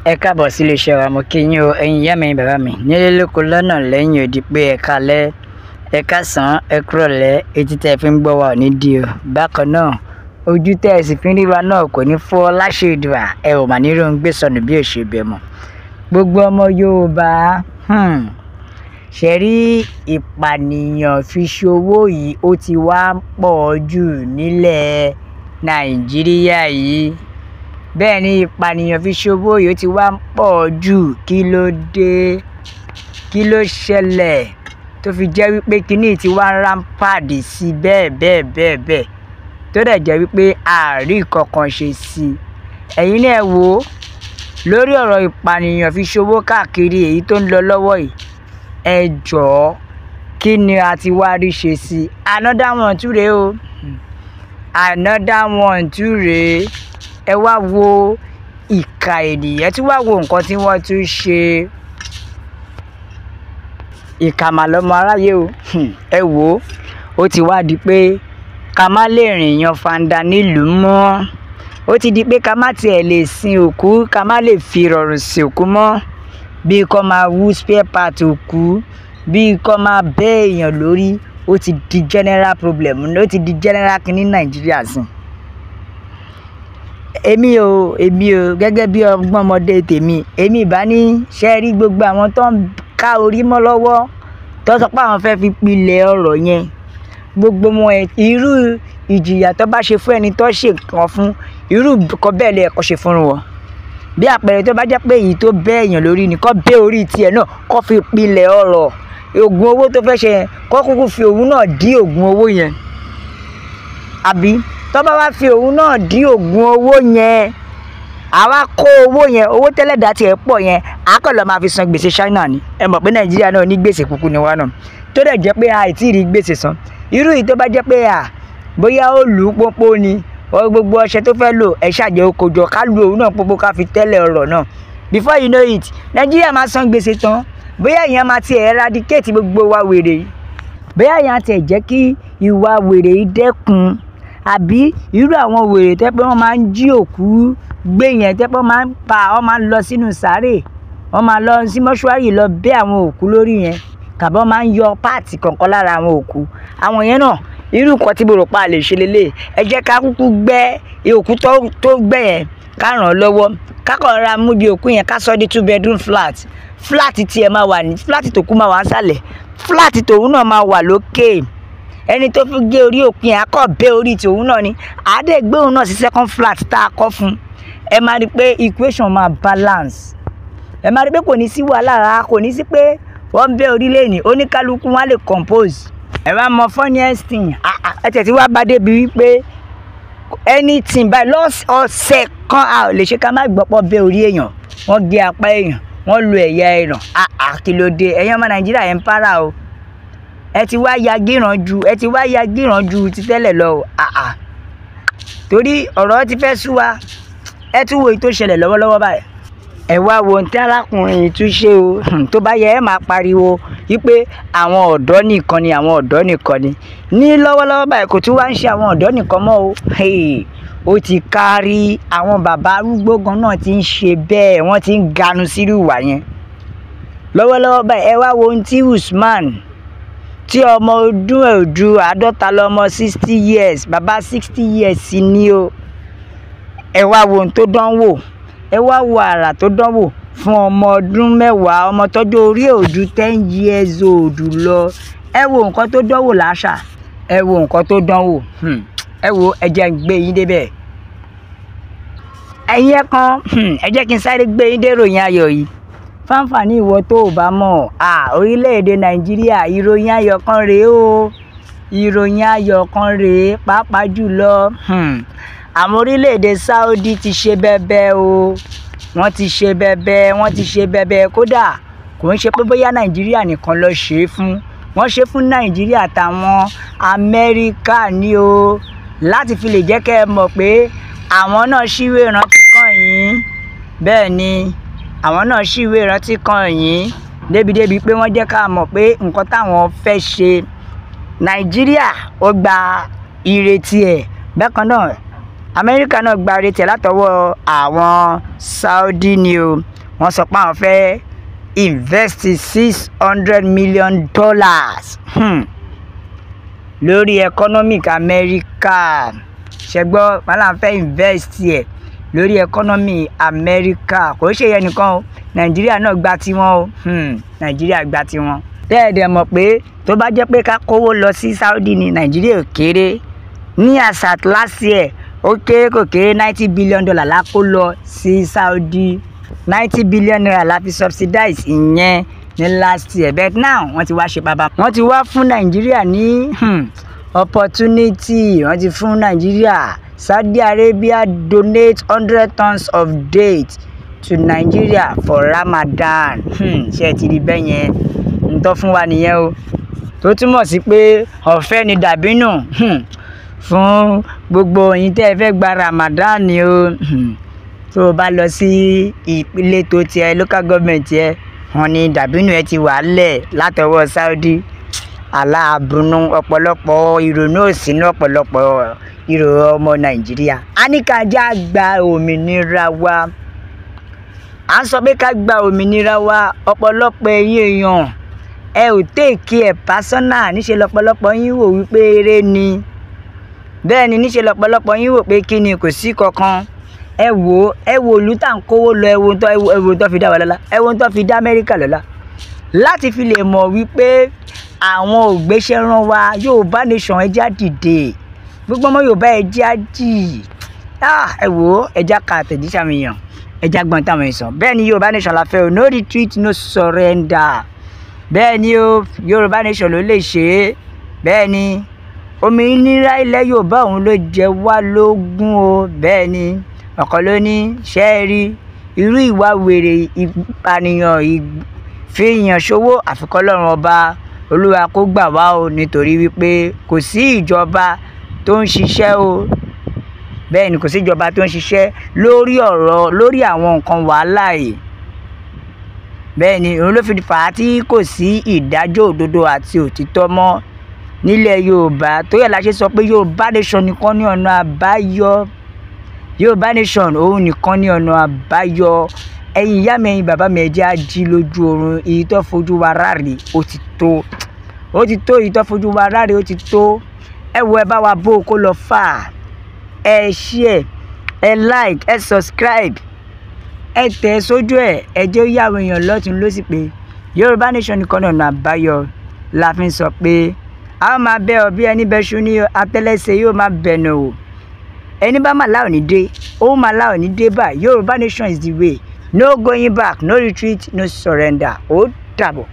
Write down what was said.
Ẹ káàbọ̀ sí iléeṣẹ́ wa, mo kí yín o, ẹ̀yin ìyá mi, ẹ̀yin bàbá mi, nílé lóko lọ́nà lẹ́yìn odi pé ẹ káalẹ́, ẹ káàsán, ẹ kúrọ̀lẹ́, etí tẹ́ ẹ fi ń gbọ́ wa ò ní di o. Bákan náà, ojú tẹ́ ẹ sì fi ń rí wa náà kò ní fọ́ láṣẹ Èdùà, ẹ ò mà ní rí ohun gbé sọnù bí ò ṣe bẹ̀ mọ́. Gbogbo ọmọ Yorùbá, ṣe rí ìpànìyàn fi ṣòwò yìí ó ti wá pọ̀ jù nílẹ̀ Nàìjíríà yìí. Bẹ́ẹ̀ ni ìpànìyàn fi ṣòwò yìí ó ti wá pọ̀ jù. Kí ló dé? Kí ló ṣẹlẹ̀ tó fi jẹ́ wípé kíní ti wá ń rampant sí bẹ́ẹ̀ tó dẹ̀ jẹ́ wípé àárí kankan ṣe sí i. Ẹ̀yin náà wò ó lórí ọ̀rọ̀ ìpànìyàn fi ṣòwò káàkiri èyí tó ń lọ lọ́wọ́ yìí. Ẹ jọ̀ọ́ kí ni a ti wá rí ṣe sí i? Another one tún rèé o. Another one tún rèé. Ẹ wá wo ìkà ènìyàn, tí wá wo nǹkan tí wọ́n tún ṣe. Ìkà mà lọmọ aráyé o. Ẹ wò ó ti wá di pé ká má lè rìn yan fanda nílùú mọ́. Ó ti di pé ká má tiẹ̀ lè sin òkú, ká má lè fi rọrùn sin òkú mọ́. Bí kò máa wú spare part òkú, bí kò máa bẹ́ èèyàn lórí, ó ti di general problem, ó ti di general kíní Nàìjíríà sí. Èmi o gẹ́gẹ́ bí ọgbọ́n ọmọdé tèmi, èmi ìbá ní ṣe rí gbogbo àwọn tó ń ká orí mọ́ lọ́wọ́ tó sọ pé àwọn fẹ́ fi pilẹ̀ ọ̀rọ̀ yẹn. Gbogbo wọn irú ìjìyà tó bá ṣe fún ẹni tó ṣe nǹkan fún, irú nǹkan bẹ́ẹ̀ lè kọ́ ṣe fún wọn. Bí àpẹẹrẹ tó bá jẹ́ pé èyí tó bẹ́ èèyàn lórí ni kó bẹ́ orí tiẹ̀ náà kó fi pilẹ̀ ọ̀rọ̀. Ògùn owó tó fẹ́ ṣe yẹn kó kúkú fi òun náà dí ògùn owó yẹn. Àbí tó bá wá fi òun náà dí ògùn owó yẹn, àwa kó owó yẹn, owó tẹ́lẹ̀dá tiẹ̀ pọ̀ yẹn, a kàn lọ máa fi san gbèsè China ni. Ẹ mọ̀ pé Nàìjíríà náà ní gbèsè kúkú ni wá náà. Tó dẹ̀ jẹ́ pé àìtí rí gbèsè san. Irú yìí tó bá jẹ́ pé bóyá ó lù ú pópó ni, gbogbo ọṣẹ tó fẹ́ lò ẹ ṣàjẹ́ ó kojọ ká lu òun náà pópó ká fi tẹ́lẹ̀ ọ̀rọ̀ náà. Before you know it, Nàìjíríà máa san gbèsè tán. Bóyá èèyàn máa ti eradicate gbogbo wa wèrè yìí. Bóyá èèyàn ti jẹ́ kí ìwà wèrè yìí dẹ́kun. Àbí irú àwọn wèrè tẹ́ pé wọ́n máa ń jí òkú gbé yẹn, tẹ́ pé wọ́n máa ń lọ sínú sàárè, wọ́n máa lọ sí mọ́ṣúárì lọ bẹ́ àwọn òkú lórí yẹn, tàbí wọ́n máa ń yọ páàtì kọ̀ọ̀kan lára àwọn òkú. Àwọn yẹn náà irú nǹkan tí mo rò pa lè ṣe lélẹ̀. Ẹ jẹ́ ká kúkú gbẹ́ òkú tó gbẹ́ yẹn ká ràn án lọ́wọ́. Ká kàn ra mú di òkú yẹn ká sọ di 2 bedroom flat. Flat tiẹ̀ máa wà ní, flat tòkú máa wà nísàlẹ̀, flat tòun náà máa wà lókè. Ẹni tó fi gé orí òkú yẹn á kọ́ bẹ́ orí tòun náà ni. Àádẹ́ gbé òun náà sí second flat tá a kọ́ fún. Ẹ máa rí pé equation máa balance. Ẹ máa rí pé kò ní sí wàhálà rárá, kò ní sí pé wọ́n bẹ́ orí lẹ́yìn, oníkálukú wọn á lè compose. Ẹ wá mọ funniest thing, ẹ tẹ̀ tí wá bá débi wípé anything by ọ̀sẹ̀ kan a ò lè ṣe ká má gbọ́pọ̀ bẹ́ orí èèyàn, wọ́n gé apá èèyàn, wọ́n lo ẹ̀yà èèyàn. Kí ló dé? Ẹ̀yin ọmọ Nàìjíríà yẹn ń para o. Ẹ ti wá ya gíran ju ti tẹ́lẹ̀ lọ o. Torí ọ̀rọ̀ ti fẹ́ sú wa. Ẹ tún wo èyí tó ṣẹlẹ̀ lọ́wọ́lọ́wọ́ báyìí. Ẹ wá wo ohun tí arákùnrin yìí tún ṣe o. Tó bá yẹ ẹ máa pariwo wípé àwọn ọ̀dọ́ nìkan ni. Ní lọ́wọ́lọ́wọ́ báyìí kò tún wá ń ṣe àwọn ọ̀dọ́ nìkan mọ́ o. Ó ti kárí àwọn bàbá arúgbó gan náà ti ń ṣe bẹ́ẹ̀, wọ́n ti ń ganu sírú ìwà yẹn. Lọ́wọ́lọ́wọ́ báyìí ẹ wá wo ohun tí Usman, tí ọmọ ọdún ojú 50 lọ́mọ 60 years, bàbá 60 years ni o. Ẹ wá wo ohun tó dánwò. Ẹ wá wo àrà tó dánwò fún ọmọ ọdún 10, ọmọ tọ́jú orí ojú 10 years old lọ. Ẹ wo nǹkan tó dánwò láṣà. Ẹ wo nǹkan tó dánwò. Ẹ wo ẹ jẹ́ n gbé yín débẹ̀. Ẹ̀yin ẹ kan, ẹ jẹ́ kí n sáré gbé yín dé ìròyìn ayọ̀ yìí. Fáǹfààní ìwọ tó ò bá mọ̀, orílẹ̀-èdè Nàìjíríà ìròyìn ayọ̀ kan rèé o. Ìròyìn ayọ̀ kan rèé pàápàá jùlọ. Àwọn orílẹ̀-èdè Saudi ti ṣe bẹbẹ o. Wọ́n ti ṣe bẹbẹ kódà kò ń ṣe pé bóyá Nàìjíríà nìkan ló ṣe é fún. Wọ́n ṣe fún Nàìjíríà àtàwọn Amẹ́ríkà ni o. Láti fi lè jẹ́ kẹ́ ẹ mọ̀ pé àwọn náà ṣíwé ìrántí kàn yín. Bẹ́ẹ̀ ni àwọn náà ṣíwé ìrántí kàn yín débi pé wọ́n jẹ́ ká mọ̀ pé nǹkan táwọn fẹ́ ṣe. Nàìjíríà ó gba ìrètí ẹ̀. Bákan náà Amẹ́ríkà náà gba retí látọwọ́ àwọn Saudi ni o. Wọ́n sọ pé àwọn fẹ́ invest $600 million lórí economic Amẹ́ríkà. Ṣẹ́gbọ́ wọn là ń fẹ́ invest ẹ̀ lórí economy Amẹ́ríkà. Kò ṣe yẹn nìkan o, Nàìjíríà náà gba tiwọn o. Nàìjíríà gba tiwọn. Tẹ́ẹ̀dẹ̀ mọ̀ pé tó bá jẹ́ pé ká kówó lọ sí Saudi ni Nàìjíríà ò kéré. Ní àṣà last year ó kéré kò kéré $90 billion la kó lọ sí Saudi. $90 billion la fi subsidize ìyẹn ní last year. But now wọ́n ti wá ṣe bàbá. Wọ́n ti wá fún Nàìjíríà ní opportunity. Wọ́n ti fún Nàìjíríà. Saudi Arabia donate 100 tons of dates to Nigeria for Ramadan. Ṣé ẹ ti rí bẹ́ẹ̀ yẹn? Ń tọ́ fún wa nìyẹn o. Tó túmọ̀ sí pé ọ̀fẹ́ ni dàbínù fún gbogbo yín tẹ́ ẹ fẹ́ gba Ramadan ni o. Tó o bá lọ sí ìletò tiẹ̀ local government tiẹ̀, wọ́n ní dàbínù ẹ ti wà lẹ̀ látọwọ́ Saudi. Aláàbùnú ọ̀pọ̀lọpọ̀ ìrònú òsì ní ọ̀pọ̀lọpọ̀ ìrò ọmọ Nàìjíríà. A ní ká já gba òmìnira wa. À ń sọ pé ká gba òmìnira wa. Ọ̀pọ̀lọpọ̀ ẹ̀yin èèyàn ẹ ò take ẹ̀ personal. Níṣe lọ́pọ̀lọpọ̀ yín wò wípé eré ni. Bẹ́ẹ̀ ni níṣe lọ́pọ̀lọpọ̀ yín wò pé kí ni, kò sí kankan. Ẹ wò ìlú tá ń kówó lọ, ẹ wo tó fi dá wa lọ́lá, ẹ wo tó fi dá Amẹ́ríkà lọ́lá. Láti fi lè mọ̀ wípé àwọn ògbéṣẹ́ rán wa. Yorùbá nation ẹja dìde. Gbogbo ọmọ Yorùbá ẹja jì. Ẹ wò ẹja ka àtẹ̀jíṣẹ́ àwọn èèyàn. Ẹja gbọ́n táwọn èèyàn sọ. Bẹ́ẹ̀ ni Yorùbá nation la fẹ́ o. No retreat, no surrender. Bẹ́ẹ̀ ni o, Yorùbá nation ló lè ṣe é. Bẹ́ẹ̀ ni òmìnira ilẹ̀ Yorùbá òun ló jẹ wá lógún o. Bẹ́ẹ̀ ni ọ̀kan ló ní ṣẹ́ rí irú ìwà wèrè ìpànìyàn ìfihàn ṣòwò àfikọ́ lọ́rùn ọba Olúwa kó gbà wá o, nítorí wípé kò sí ìjọba tó ń ṣiṣẹ́ o. Bẹ́ẹ̀ ni kò sí ìjọba tó ń ṣiṣẹ́ lórí àwọn nǹkan wàhálà yìí. Bẹ́ẹ̀ ni òun ló fi fà á tí kò sí ìdájọ́ òdodo àti òtítọ́ mọ́ nílẹ̀ Yorùbá. Tó yẹ la ṣe sọ pé Yorùbá nation nìkan ní ọ̀nà àbáyọ. Yorùbá nation òun nìkan ní ọ̀nà àbáyọ. Ẹ̀yin ìyá mi, ẹ̀yin bàbá mi, ẹ jẹ́ á jí lójú oorun. Èyí tó fojú wa ráre ó ti tó. Ó ti tó, èyí tó fojú wa ráre ó ti tó. Ẹ wo ẹ bá wa bó kó lọ fà. Ẹ share, ẹ like, ẹ subscribe. Ẹ tẹ̀ sójú ẹ̀. Ẹ jẹ́ ó yá àwọn èèyàn lọ́tùn lósì pé Yorùbá nation nìkan ní ọ̀nà àbáyọ. La fi ń sọ pé a máa bẹ ọ bí ẹni bẹ ṣú ní àtẹ́lẹsẹ̀ yóò máa bẹ̀nà o. Ẹni bá máa láò ní dé, ó máa láò ní dé bá. Yorùbá nation is the way. No going back, no retreat, no surrender. Ó dàbọ̀.